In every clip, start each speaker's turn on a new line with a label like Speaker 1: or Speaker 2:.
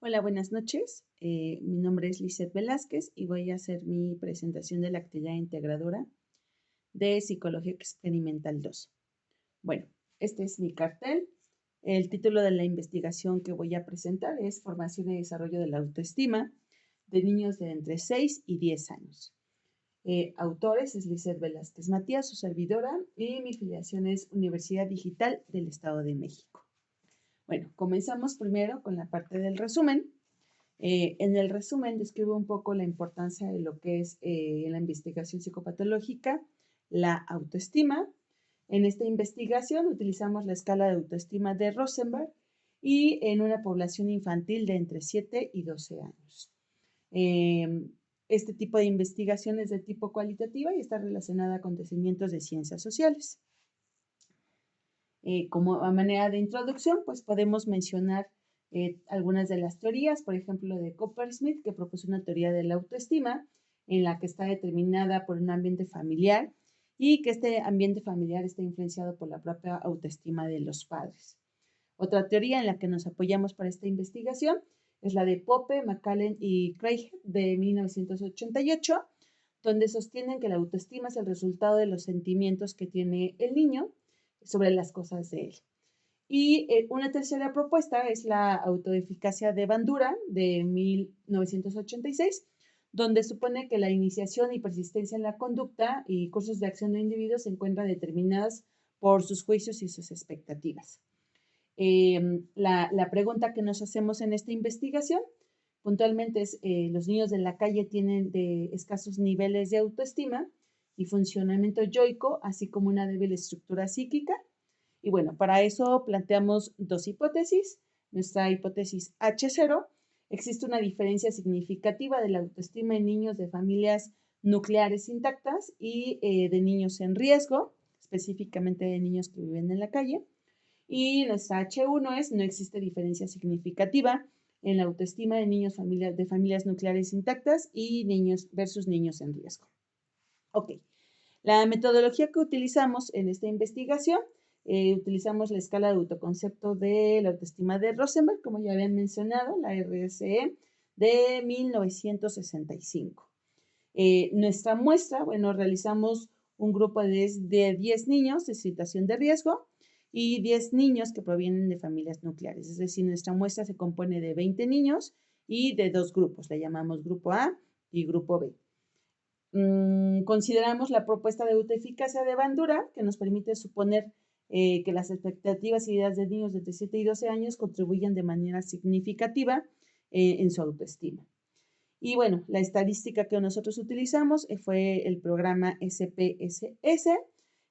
Speaker 1: Hola, buenas noches. Mi nombre es Lizeth Velázquez y voy a hacer mi presentación de la actividad integradora de Psicología Experimental 2. Bueno, este es mi cartel. El título de la investigación que voy a presentar es Formación y Desarrollo de la Autoestima de niños de entre 6 y 10 años. Autores es Lizeth Velázquez Matías, su servidora, y mi filiación es Universidad Digital del Estado de México. Bueno, comenzamos primero con la parte del resumen. En el resumen describo un poco la importancia de lo que es la investigación psicopatológica, la autoestima. En esta investigación utilizamos la escala de autoestima de Rosenberg y en una población infantil de entre 7 y 12 años. Este tipo de investigación es de tipo cualitativa y está relacionada a acontecimientos de ciencias sociales. Como a manera de introducción, pues podemos mencionar algunas de las teorías, por ejemplo, de Coppersmith, que propuso una teoría de la autoestima en la que está determinada por un ambiente familiar y que este ambiente familiar está influenciado por la propia autoestima de los padres. Otra teoría en la que nos apoyamos para esta investigación es la de Pope, McCallen y Craig de 1988, donde sostienen que la autoestima es el resultado de los sentimientos que tiene el niño sobre las cosas de él. Y una tercera propuesta es la autoeficacia de Bandura de 1986, donde supone que la iniciación y persistencia en la conducta y cursos de acción de individuos se encuentran determinadas por sus juicios y sus expectativas. La pregunta que nos hacemos en esta investigación puntualmente es, los niños de la calle tienen de escasos niveles de autoestima y funcionamiento yoico, así como una débil estructura psíquica. Y bueno, para eso planteamos dos hipótesis. Nuestra hipótesis H0, existe una diferencia significativa de la autoestima en niños de familias nucleares intactas y de niños en riesgo, específicamente de niños que viven en la calle. Y nuestra H1 es, no existe diferencia significativa en la autoestima de niños de familias nucleares intactas y niños versus niños en riesgo. Ok, la metodología que utilizamos en esta investigación, utilizamos la escala de autoconcepto de la autoestima de Rosenberg, como ya habían mencionado, la RSE de 1965. Nuestra muestra, bueno, realizamos un grupo de 10 niños de situación de riesgo y 10 niños que provienen de familias nucleares. Es decir, nuestra muestra se compone de 20 niños y de dos grupos, le llamamos grupo A y grupo B. Consideramos la propuesta de autoeficacia de Bandura, que nos permite suponer que las expectativas y ideas de niños de entre 7 y 12 años contribuyen de manera significativa en su autoestima. Y bueno, la estadística que nosotros utilizamos fue el programa SPSS.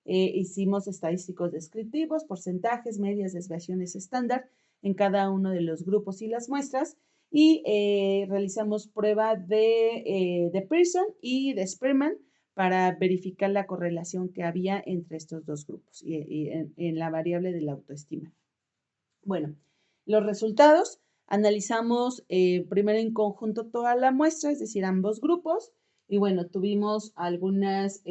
Speaker 1: Hicimos estadísticos descriptivos, porcentajes, medias, desviaciones estándar en cada uno de los grupos y las muestras. Y realizamos prueba de Pearson y de Spearman para verificar la correlación que había entre estos dos grupos y en la variable de la autoestima. Bueno, los resultados, analizamos primero en conjunto toda la muestra, es decir, ambos grupos, y bueno, tuvimos algunos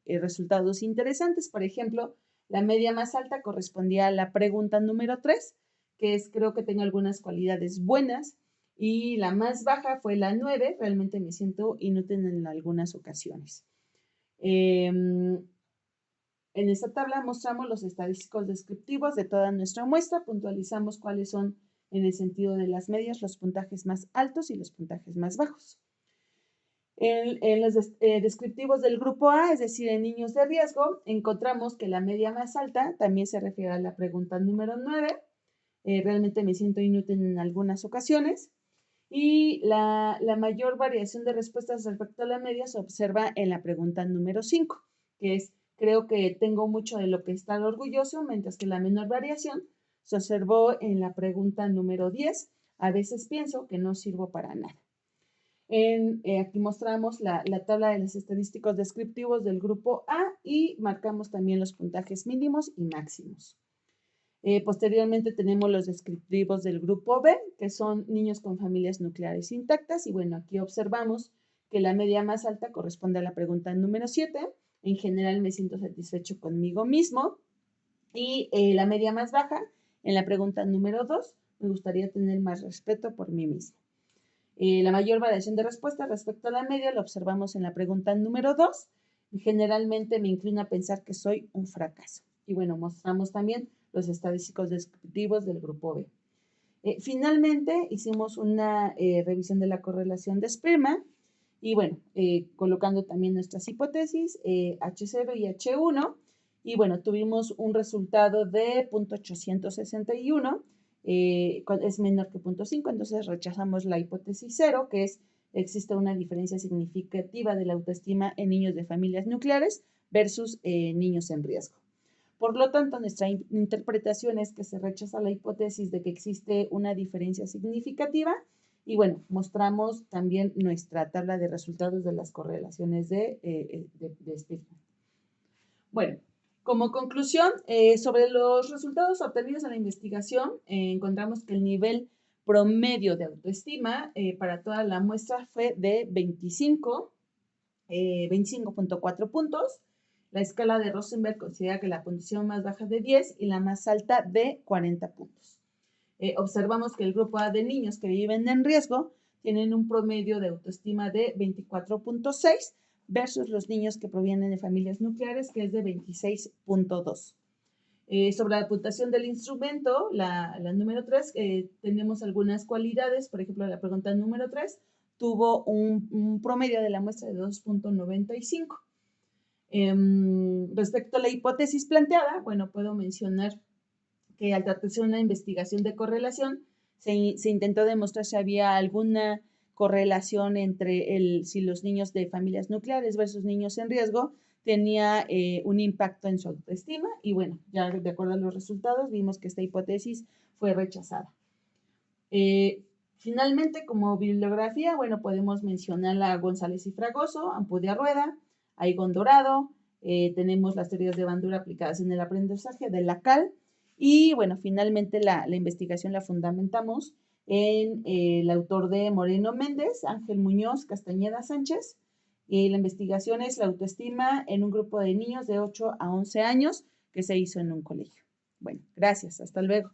Speaker 1: resultados interesantes. Por ejemplo, la media más alta correspondía a la pregunta número 3, que es creo que tengo algunas cualidades buenas, y la más baja fue la 9, realmente me siento inútil en algunas ocasiones. En esta tabla mostramos los estadísticos descriptivos de toda nuestra muestra, puntualizamos cuáles son, en el sentido de las medias, los puntajes más altos y los puntajes más bajos. En los descriptivos del grupo A, es decir, en niños de riesgo, encontramos que la media más alta también se refiere a la pregunta número 9. Realmente me siento inútil en algunas ocasiones. Y la mayor variación de respuestas respecto a la media se observa en la pregunta número 5, que es, creo que tengo mucho de lo que estar orgulloso, mientras que la menor variación se observó en la pregunta número 10, a veces pienso que no sirvo para nada. Aquí mostramos la tabla de los estadísticos descriptivos del grupo A y marcamos también los puntajes mínimos y máximos. Posteriormente tenemos los descriptivos del grupo B, que son niños con familias nucleares intactas. Y bueno, aquí observamos que la media más alta corresponde a la pregunta número 7. En general me siento satisfecho conmigo mismo. Y la media más baja en la pregunta número 2 me gustaría tener más respeto por mí mismo. La mayor variación de respuesta respecto a la media la observamos en la pregunta número 2 y generalmente me inclina a pensar que soy un fracaso. Y bueno, mostramos también los estadísticos descriptivos del grupo B. Finalmente, hicimos una revisión de la correlación de Spearman y bueno, colocando también nuestras hipótesis, H0 y H1, y bueno, tuvimos un resultado de 0.861, es menor que 0.5, entonces rechazamos la hipótesis 0, que es existe una diferencia significativa de la autoestima en niños de familias nucleares versus niños en riesgo. Por lo tanto, nuestra interpretación es que se rechaza la hipótesis de que existe una diferencia significativa y bueno, mostramos también nuestra tabla de resultados de las correlaciones de Spearman. Bueno, como conclusión, sobre los resultados obtenidos en la investigación, encontramos que el nivel promedio de autoestima para toda la muestra fue de 25.4 puntos. La escala de Rosenberg considera que la puntuación más baja de 10 y la más alta de 40 puntos. Observamos que el grupo A de niños que viven en riesgo tienen un promedio de autoestima de 24.6 versus los niños que provienen de familias nucleares, que es de 26.2. Sobre la puntuación del instrumento, la número 3, tenemos algunas cualidades. Por ejemplo, la pregunta número 3 tuvo un promedio de la muestra de 2.95. Respecto a la hipótesis planteada, bueno, puedo mencionar que al tratarse de una investigación de correlación, se intentó demostrar si había alguna correlación entre si los niños de familias nucleares versus niños en riesgo tenía un impacto en su autoestima y bueno, ya de acuerdo a los resultados vimos que esta hipótesis fue rechazada. Finalmente, como bibliografía, bueno, podemos mencionar a González y Fragoso, Ampudia Rueda, Aigón Dorado, tenemos las teorías de Bandura aplicadas en el aprendizaje de Lacan y bueno, finalmente la investigación la fundamentamos en el autor de Moreno Méndez, Ángel Muñoz, Castañeda Sánchez, y la investigación es la autoestima en un grupo de niños de 8 a 11 años que se hizo en un colegio. Bueno, gracias, hasta luego.